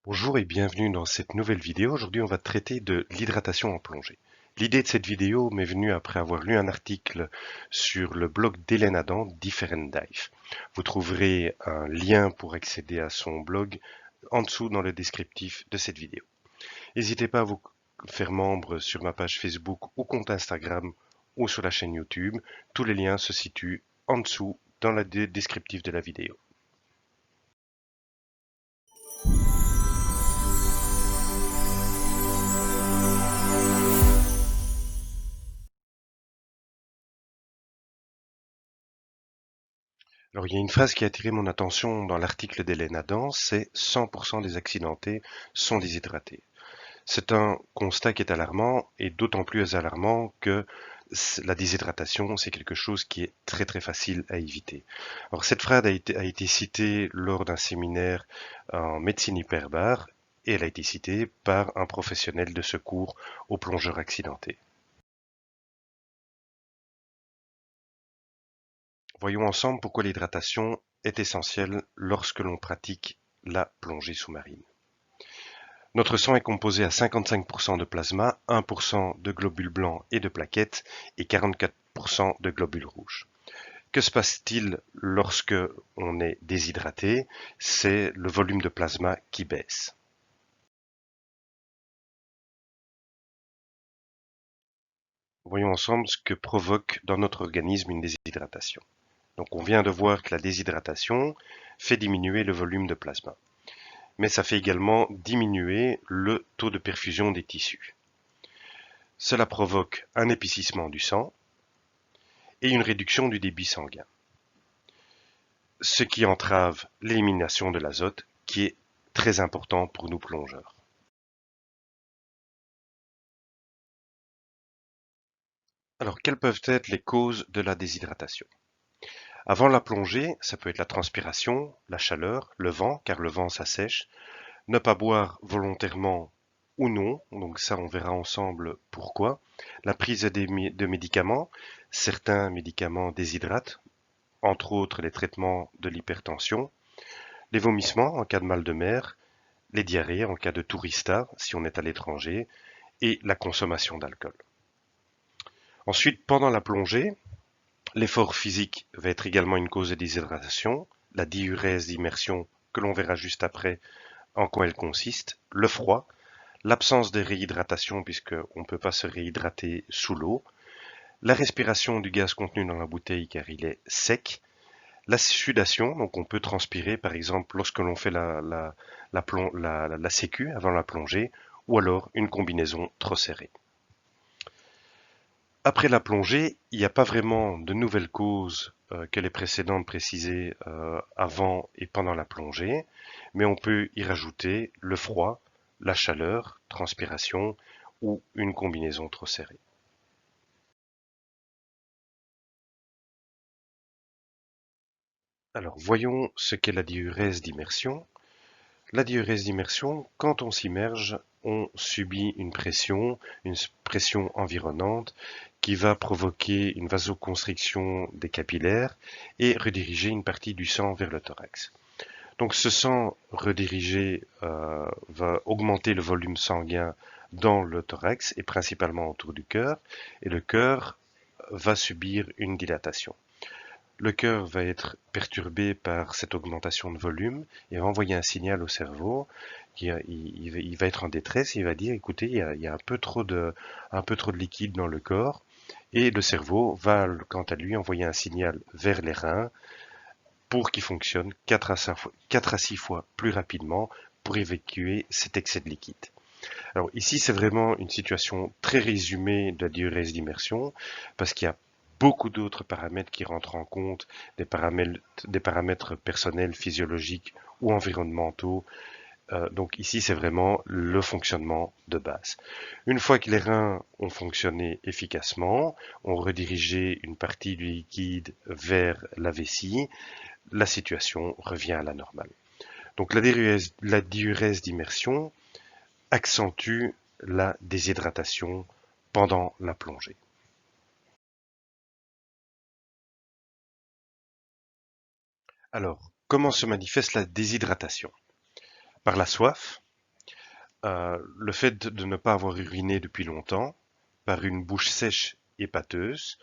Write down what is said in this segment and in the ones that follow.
Bonjour et bienvenue dans cette nouvelle vidéo. Aujourd'hui, on va traiter de l'hydratation en plongée. L'idée de cette vidéo m'est venue après avoir lu un article sur le blog d'Hélène Adam, Different Dive. Vous trouverez un lien pour accéder à son blog en dessous dans le descriptif de cette vidéo. N'hésitez pas à vous faire membre sur ma page Facebook ou compte Instagram ou sur la chaîne YouTube. Tous les liens se situent en dessous dans le descriptif de la vidéo. Alors, il y a une phrase qui a attiré mon attention dans l'article d'Hélène Adam, c'est 100% des accidentés sont déshydratés. C'est un constat qui est alarmant et d'autant plus alarmant que la déshydratation, c'est quelque chose qui est très très facile à éviter. Alors, cette phrase a été citée lors d'un séminaire en médecine hyperbare et elle a été citée par un professionnel de secours aux plongeurs accidentés. Voyons ensemble pourquoi l'hydratation est essentielle lorsque l'on pratique la plongée sous-marine. Notre sang est composé à 55% de plasma, 1% de globules blancs et de plaquettes et 44% de globules rouges. Que se passe-t-il lorsque on est déshydraté? C'est le volume de plasma qui baisse. Voyons ensemble ce que provoque dans notre organisme une déshydratation. Donc on vient de voir que la déshydratation fait diminuer le volume de plasma. Mais ça fait également diminuer le taux de perfusion des tissus. Cela provoque un épaississement du sang et une réduction du débit sanguin, ce qui entrave l'élimination de l'azote, qui est très important pour nous plongeurs. Alors, quelles peuvent être les causes de la déshydratation? Avant la plongée, ça peut être la transpiration, la chaleur, le vent, car le vent ça sèche, ne pas boire volontairement ou non, donc ça on verra ensemble pourquoi. La prise de médicaments, certains médicaments déshydratent, entre autres les traitements de l'hypertension, les vomissements en cas de mal de mer, les diarrhées en cas de tourista si on est à l'étranger, et la consommation d'alcool. Ensuite, pendant la plongée, l'effort physique va être également une cause de déshydratation, la diurèse d'immersion que l'on verra juste après en quoi elle consiste, le froid, l'absence de réhydratation puisqu'on ne peut pas se réhydrater sous l'eau, la respiration du gaz contenu dans la bouteille car il est sec, la sudation, donc on peut transpirer par exemple lorsque l'on fait la sécu avant la plongée, ou alors une combinaison trop serrée. Après la plongée, il n'y a pas vraiment de nouvelles causes que les précédentes précisées avant et pendant la plongée, mais on peut y rajouter le froid, la chaleur, transpiration ou une combinaison trop serrée. Alors voyons ce qu'est la diurèse d'immersion. La diurèse d'immersion, quand on s'immerge, on subit une pression environnante qui va provoquer une vasoconstriction des capillaires et rediriger une partie du sang vers le thorax. Donc ce sang redirigé va augmenter le volume sanguin dans le thorax et principalement autour du cœur, et le cœur va subir une dilatation. Le cœur va être perturbé par cette augmentation de volume et va envoyer un signal au cerveau. Il va être en détresse, il va dire écoutez, il y a un peu trop de liquide dans le corps. Et le cerveau va, quant à lui, envoyer un signal vers les reins pour qu'ils fonctionnent 4 à 6 fois plus rapidement pour évacuer cet excès de liquide. Alors ici, c'est vraiment une situation très résumée de la diurèse d'immersion, parce qu'il y a beaucoup d'autres paramètres qui rentrent en compte, des paramètres personnels, physiologiques ou environnementaux. Donc ici, c'est vraiment le fonctionnement de base. Une fois que les reins ont fonctionné efficacement, ont redirigé une partie du liquide vers la vessie, la situation revient à la normale. Donc la diurèse d'immersion accentue la déshydratation pendant la plongée. Alors, comment se manifeste la déshydratation? Par la soif, le fait de ne pas avoir uriné depuis longtemps, par une bouche sèche et pâteuse,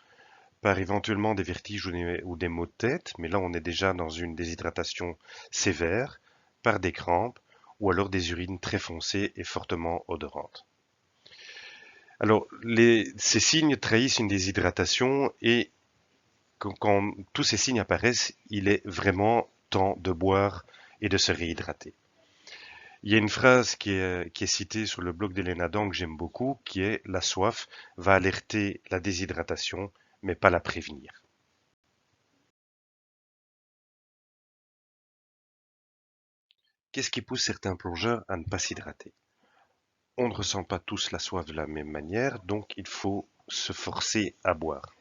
par éventuellement des vertiges ou des maux de tête, mais là on est déjà dans une déshydratation sévère, par des crampes, ou alors des urines très foncées et fortement odorantes. Alors, ces signes trahissent une déshydratation et quand tous ces signes apparaissent, il est vraiment temps de boire et de se réhydrater. Il y a une phrase qui est citée sur le blog d'Hélène Adam que j'aime beaucoup, qui est « La soif va alerter la déshydratation, mais pas la prévenir ». Qu'est-ce qui pousse certains plongeurs à ne pas s'hydrater? On ne ressent pas tous la soif de la même manière, donc il faut se forcer à boire.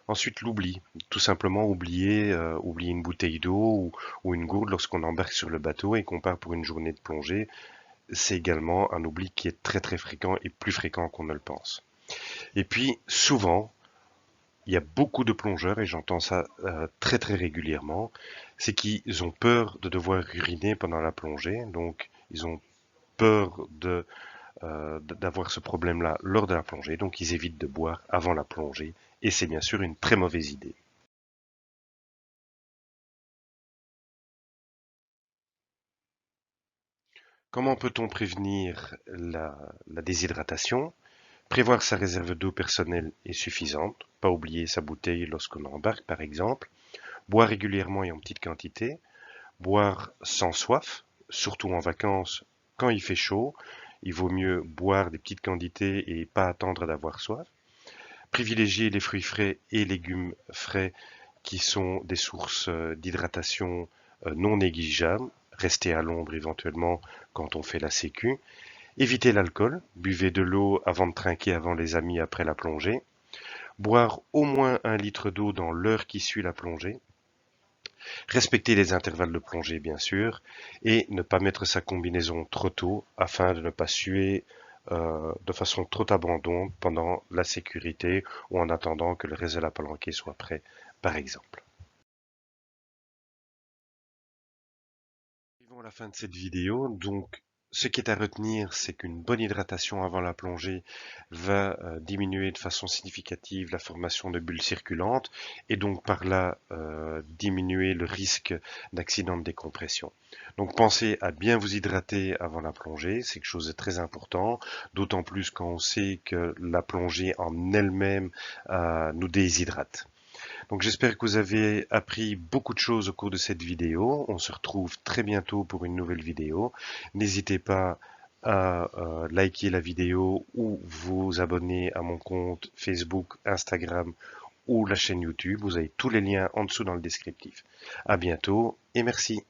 Ensuite, l'oubli. Tout simplement oublier une bouteille d'eau ou une gourde lorsqu'on embarque sur le bateau et qu'on part pour une journée de plongée. C'est également un oubli qui est très très fréquent et plus fréquent qu'on ne le pense. Et puis, souvent, il y a beaucoup de plongeurs, et j'entends ça très très régulièrement, c'est qu'ils ont peur de devoir uriner pendant la plongée, donc ils ont peur d'avoir ce problème-là lors de la plongée, donc ils évitent de boire avant la plongée, et c'est bien sûr une très mauvaise idée. Comment peut-on prévenir la déshydratation? Prévoir sa réserve d'eau personnelle est suffisante, pas oublier sa bouteille lorsqu'on embarque par exemple, boire régulièrement et en petite quantité, boire sans soif, surtout en vacances quand il fait chaud, il vaut mieux boire des petites quantités et pas attendre d'avoir soif, privilégier les fruits frais et légumes frais qui sont des sources d'hydratation non négligeables, rester à l'ombre éventuellement quand on fait la sécu, éviter l'alcool, buvez de l'eau avant de trinquer avant les amis après la plongée, boire au moins 1 litre d'eau dans l'heure qui suit la plongée, respecter les intervalles de plongée bien sûr, et ne pas mettre sa combinaison trop tôt afin de ne pas suer de façon trop abondante pendant la sécurité ou en attendant que le reste de la palanquée soit prêt, par exemple. Arrivons à la fin de cette vidéo, donc ce qui est à retenir, c'est qu'une bonne hydratation avant la plongée va diminuer de façon significative la formation de bulles circulantes et donc par là diminuer le risque d'accident de décompression. Donc pensez à bien vous hydrater avant la plongée, c'est quelque chose de très important, d'autant plus quand on sait que la plongée en elle-même nous déshydrate. Donc j'espère que vous avez appris beaucoup de choses au cours de cette vidéo. On se retrouve très bientôt pour une nouvelle vidéo. N'hésitez pas à liker la vidéo ou vous abonner à mon compte Facebook, Instagram ou la chaîne YouTube. Vous avez tous les liens en dessous dans le descriptif. À bientôt et merci.